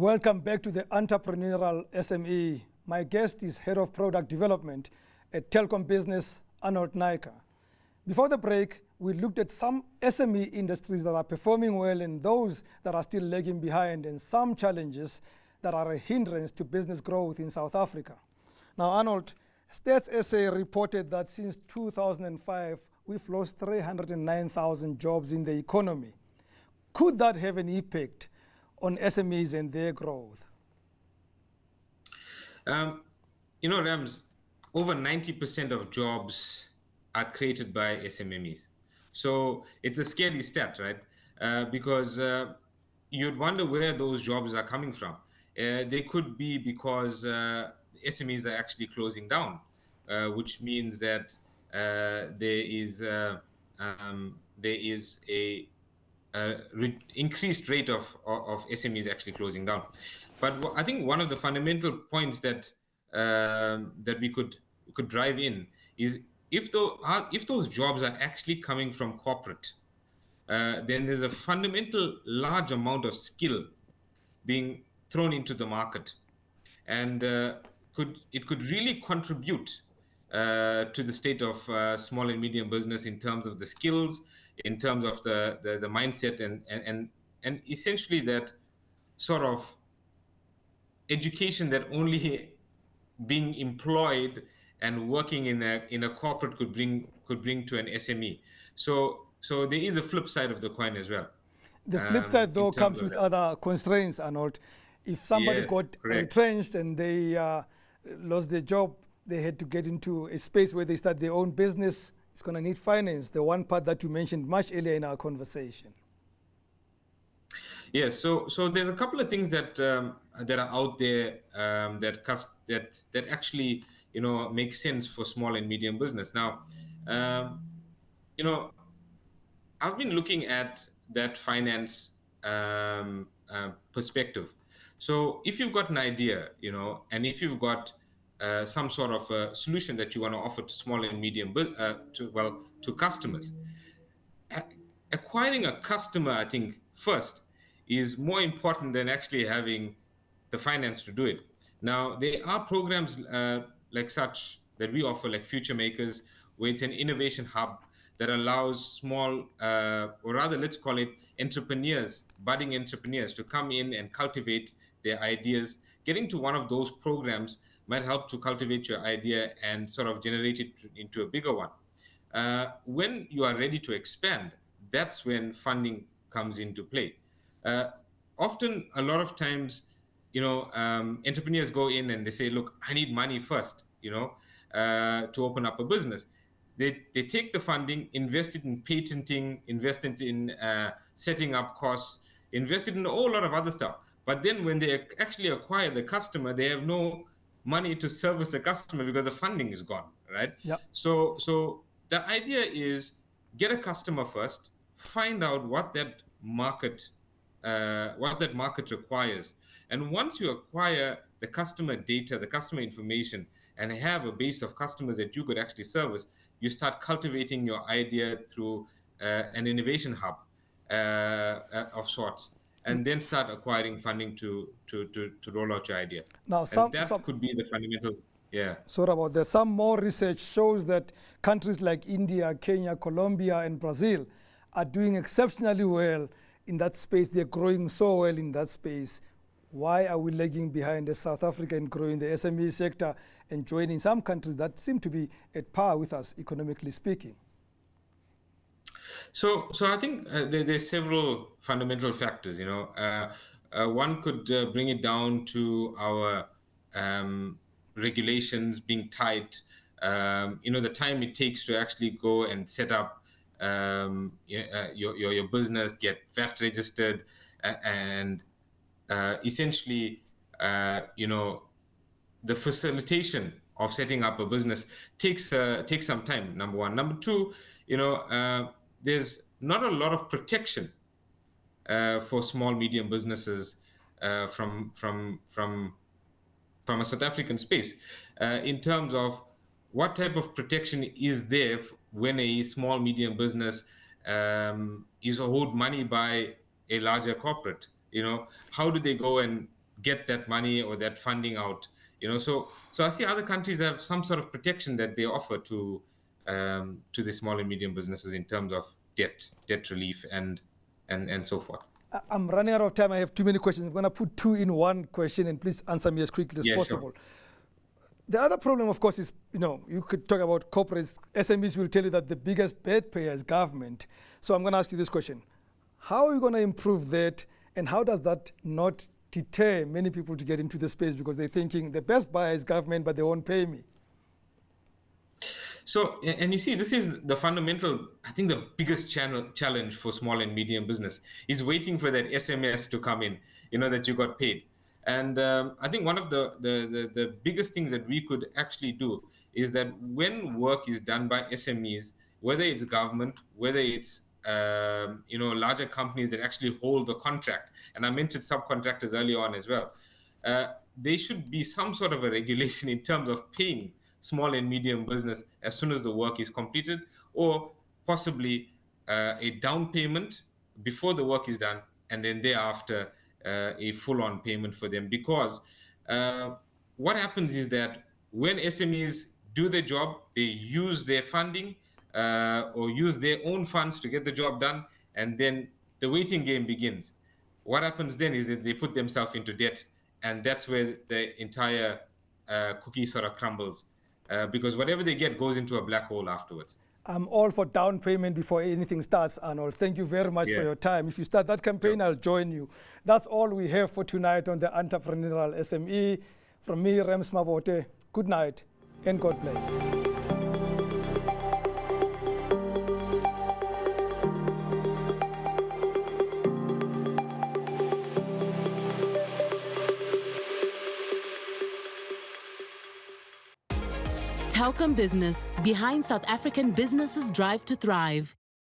Welcome back to the Entrepreneurial SME. My guest is Head of Product Development at Telkom Business, Arnold Naicker. Before the break, we looked at some SME industries that are performing well and those that are still lagging behind, and some challenges that are a hindrance to business growth in South Africa. Now, Arnold, Stats SA reported that since 2005, we've lost 309,000 jobs in the economy. Could that have an impact on SMEs and their growth? Rams, over 90% of jobs are created by SMMEs. So it's a scary stat, right? Because you'd wonder where those jobs are coming from. They could be because SMEs are actually closing down, which means that there is a increased rate of SMEs actually closing down. But I think one of the fundamental points that we could drive in is if those jobs are actually coming from corporate, then there's a fundamental large amount of skill being thrown into the market, and it could really contribute to the state of small and medium business in terms of the skills, in terms of the mindset, and essentially that sort of education that only being employed and working in a corporate could bring to an SME. So there is a flip side of the coin as well. The flip side, though, comes with other constraints, Arnold. If somebody got retrenched and they lost their job, they had to get into a space where they start their own business. It's going to need finance, the one part that you mentioned much earlier in our conversation. Yes, so there's a couple of things that are out there that actually make sense for small and medium business. Now, I've been looking at that finance perspective. So if you've got an idea, and if you've got some sort of a solution that you want to offer to small and medium to customers, acquiring a customer, I think, first is more important than actually having the finance to do it. Now, there are programs like such that we offer, like Future Makers, where it's an innovation hub that allows small, or rather, let's call it entrepreneurs, budding entrepreneurs, to come in and cultivate their ideas. Getting to one of those programs might help to cultivate your idea and sort of generate it into a bigger one. When you are ready to expand, that's when funding comes into play. Often, a lot of times, entrepreneurs go in and they say, look, I need money first, to open up a business. They take the funding, invest it in patenting, invest it in setting up costs, invest it in a whole lot of other stuff. But then when they actually acquire the customer, they have no money to service the customer because the funding is gone, right? Yep. So the idea is get a customer first, find out what that market requires. And once you acquire the customer data, the customer information, and have a base of customers that you could actually service, you start cultivating your idea through an innovation hub of sorts, and then start acquiring funding to roll out your idea. Now, that could be the fundamental. Yeah. Sorry about that. Some more research shows that countries like India, Kenya, Colombia, and Brazil are doing exceptionally well in that space. They're growing so well in that space. Why are we lagging behind as South Africa in growing the SME sector and joining some countries that seem to be at par with us, economically speaking? So I think there's several fundamental factors. One could bring it down to our regulations being tight. The time it takes to actually go and set up your business, get VAT registered, and essentially, the facilitation of setting up a business takes some time. Number one. Number two, there's not a lot of protection for small medium businesses from a South African space in terms of what type of protection is there when a small medium business is owed money by a larger corporate. How do they go and get that money or that funding out. So I see other countries have some sort of protection that they offer to the small and medium businesses in terms of debt relief and so forth. I'm running out of time. I have too many questions. I'm going to put two in one question, and please answer me as quickly as possible. Sure. The other problem, of course, is, you could talk about corporates. SMEs will tell you that the biggest bad payer is government. So I'm going to ask you this question. How are you going to improve that, and how does that not deter many people to get into the space because they're thinking the best buyer is government, but they won't pay me? So, and you see, this is the fundamental, I think the biggest challenge for small and medium business is waiting for that SMS to come in, that you got paid. And I think one of the biggest things that we could actually do is that when work is done by SMEs, whether it's government, whether it's larger companies that actually hold the contract, and I mentioned subcontractors earlier on as well, there should be some sort of a regulation in terms of paying small and medium business as soon as the work is completed, or possibly a down payment before the work is done, and then thereafter a full-on payment for them. Because what happens is that when SMEs do their job, they use their funding or use their own funds to get the job done, and then the waiting game begins. What happens then is that they put themselves into debt, and that's where the entire cookie sort of crumbles. Because whatever they get goes into a black hole afterwards. I'm all for down payment before anything starts, Arnold. Thank you very much for your time. If you start that campaign, I'll join you. That's all we have for tonight on the Entrepreneurial SME. From me, Rems Mabote, good night and God bless. Telkom Business, behind South African businesses' drive to thrive.